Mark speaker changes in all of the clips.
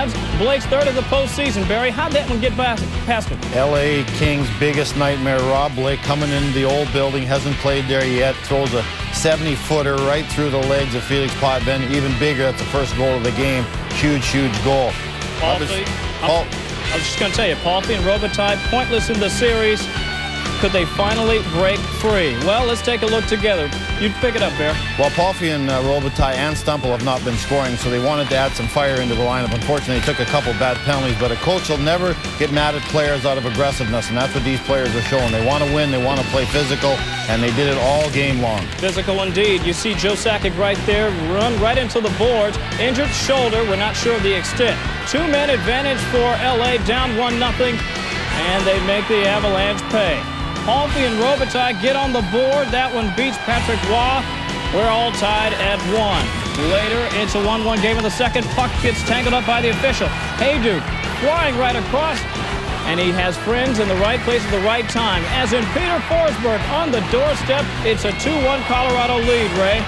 Speaker 1: Avs. Blake's third of the postseason. Barry, how'd that one get past him?
Speaker 2: L.A. Kings' biggest nightmare. Rob Blake coming into the old building, hasn't played there yet, throws a 70-footer right through the legs of Felix Potvin. Even bigger, that's the first goal of the game. Huge, huge goal.
Speaker 1: I was just going to tell you, Palffy and Robitaille pointless in the series. Could they finally break free? Well, let's take a look together. You pick it up, Bear.
Speaker 2: Well, Palffy and Robitaille and Stumple have not been scoring, so they wanted to add some fire into the lineup. Unfortunately, they took a couple bad penalties, but a coach will never get mad at players out of aggressiveness, and that's what these players are showing. They want to win, they want to play physical, and they did it all game long.
Speaker 1: Physical indeed. You see Joe Sakic right there, run right into the boards. Injured shoulder, we're not sure of the extent. Two-man advantage for L.A., down 1-0, and they make the Avalanche pay. Palffy and Robitaille get on the board. That one beats Patrick Roy. We're all tied at 1. Later, it's a 1-1 game in the second. Puck gets tangled up by the official. Hayduk flying right across, and he has friends in the right place at the right time. As in Peter Forsberg on the doorstep, it's a 2-1 Colorado lead, Ray.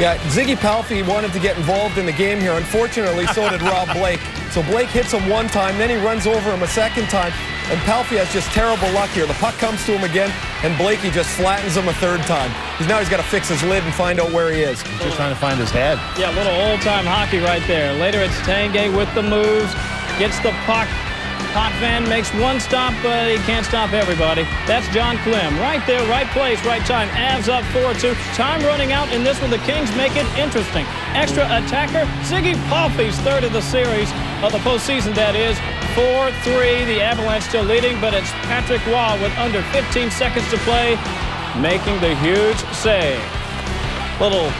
Speaker 3: Yeah, Ziggy Palffy wanted to get involved in the game here. Unfortunately, so did Rob Blake. So Blake hits him one time, then he runs over him a second time. And Palffy has just terrible luck here. The puck comes to him again, and Blakey just flattens him a third time. Now he's got to fix his lid and find out where he is.
Speaker 2: He's just trying to find his head.
Speaker 1: Yeah, a little old-time hockey right there. Later, it's Tanguay with the moves, gets the puck. Potvin makes one stop, but he can't stop everybody. That's John Clem. Right there, right place, right time. Avs up 4-2. Time running out in this one. The Kings make it interesting. Extra attacker, Ziggy Palffy's third of the series, of the postseason, that is. 4-3. The Avalanche still leading, but it's Patrick Roy with under 15 seconds to play, making the huge save. Little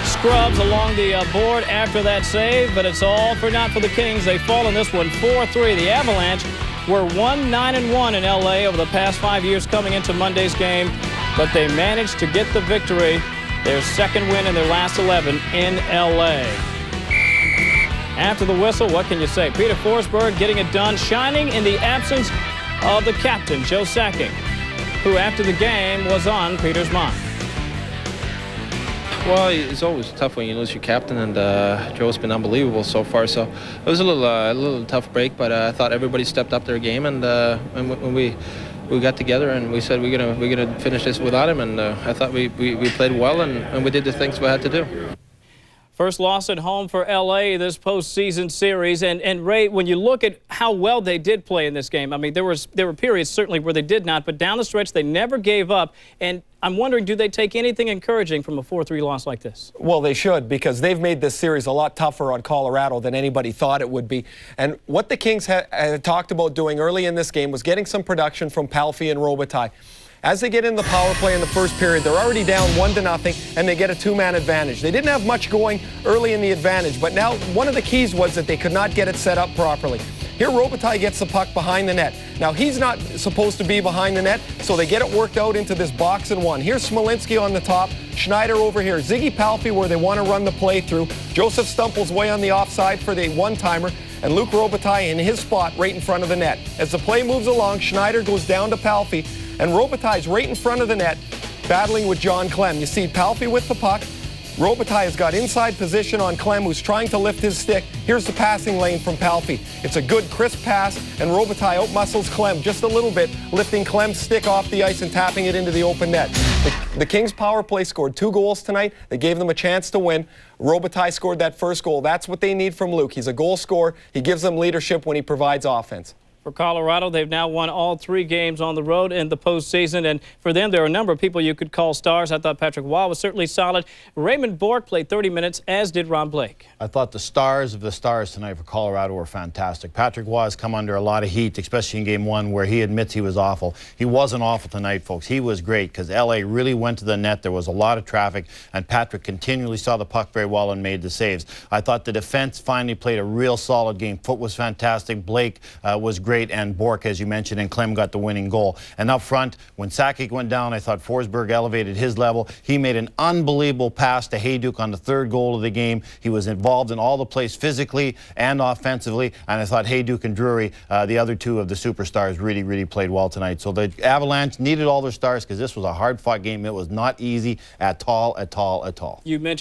Speaker 1: scrubs along the board after that save, but it's all for naught for the Kings. They fall in this one 4-3. The Avalanche were 1-9-1 in L.A. over the past 5 years coming into Monday's game, but they managed to get the victory, their second win in their last 11 in L.A. After the whistle, what can you say? Peter Forsberg getting it done, shining in the absence of the captain, Joe Sakic, who after the game was on Peter's mind.
Speaker 4: Well, it's always tough when you lose your captain, and Joe's been unbelievable so far. So it was a little tough break, but I thought everybody stepped up their game, and when we got together and we said we're gonna finish this without him, and I thought we played well and we did the things we had to do.
Speaker 1: First loss at home for L.A. this postseason series. And Ray, when you look at how well they did play in this game, I mean, there were periods certainly where they did not, but down the stretch they never gave up. And I'm wondering, do they take anything encouraging from a 4-3 loss like this?
Speaker 3: Well, they should, because they've made this series a lot tougher on Colorado than anybody thought it would be. And what the Kings had talked about doing early in this game was getting some production from Palffy and Robitaille. As they get in the power play in the first period, they're already down 1-0, and they get a two-man advantage. They didn't have much going early in the advantage, but now one of the keys was that they could not get it set up properly. Here, Robitaille gets the puck behind the net. Now, he's not supposed to be behind the net, so they get it worked out into this box and one. Here's Smolinski on the top, Schneider over here, Ziggy Palffy where they want to run the play through, Joseph Stumple's way on the offside for the one-timer, and Luc Robitaille in his spot right in front of the net. As the play moves along, Schneider goes down to Palffy, and Robitaille's right in front of the net, battling with John Clem. You see Palffy with the puck. Robitaille has got inside position on Clem, who's trying to lift his stick. Here's the passing lane from Palffy. It's a good, crisp pass, and Robitaille outmuscles Clem just a little bit, lifting Clem's stick off the ice and tapping it into the open net. The Kings' power play scored 2 goals tonight. They gave them a chance to win. Robitaille scored that first goal. That's what they need from Luc. He's a goal scorer. He gives them leadership when he provides offense.
Speaker 1: For Colorado, they've now won all 3 games on the road in the postseason, and for them, there are a number of people you could call stars. I thought Patrick Roy was certainly solid. Raymond Bourque played 30 minutes, as did Rob Blake.
Speaker 2: I thought the stars of the stars tonight for Colorado were fantastic. Patrick Roy has come under a lot of heat, especially in Game 1, where he admits he was awful. He wasn't awful tonight, folks. He was great, because L.A. really went to the net. There was a lot of traffic, and Patrick continually saw the puck very well and made the saves. I thought the defense finally played a real solid game. Foote was fantastic. Blake was great, and Bourque, as you mentioned, and Clem got the winning goal. And up front, when Sakic went down, I thought Forsberg elevated his level. He made an unbelievable pass to Hayduk on the 3rd goal of the game. He was involved in all the plays physically and offensively, and I thought Hayduk and Drury, the other 2 of the superstars, really played well tonight. So the Avalanche needed all their stars, because this was a hard-fought game. It was not easy at all. You mentioned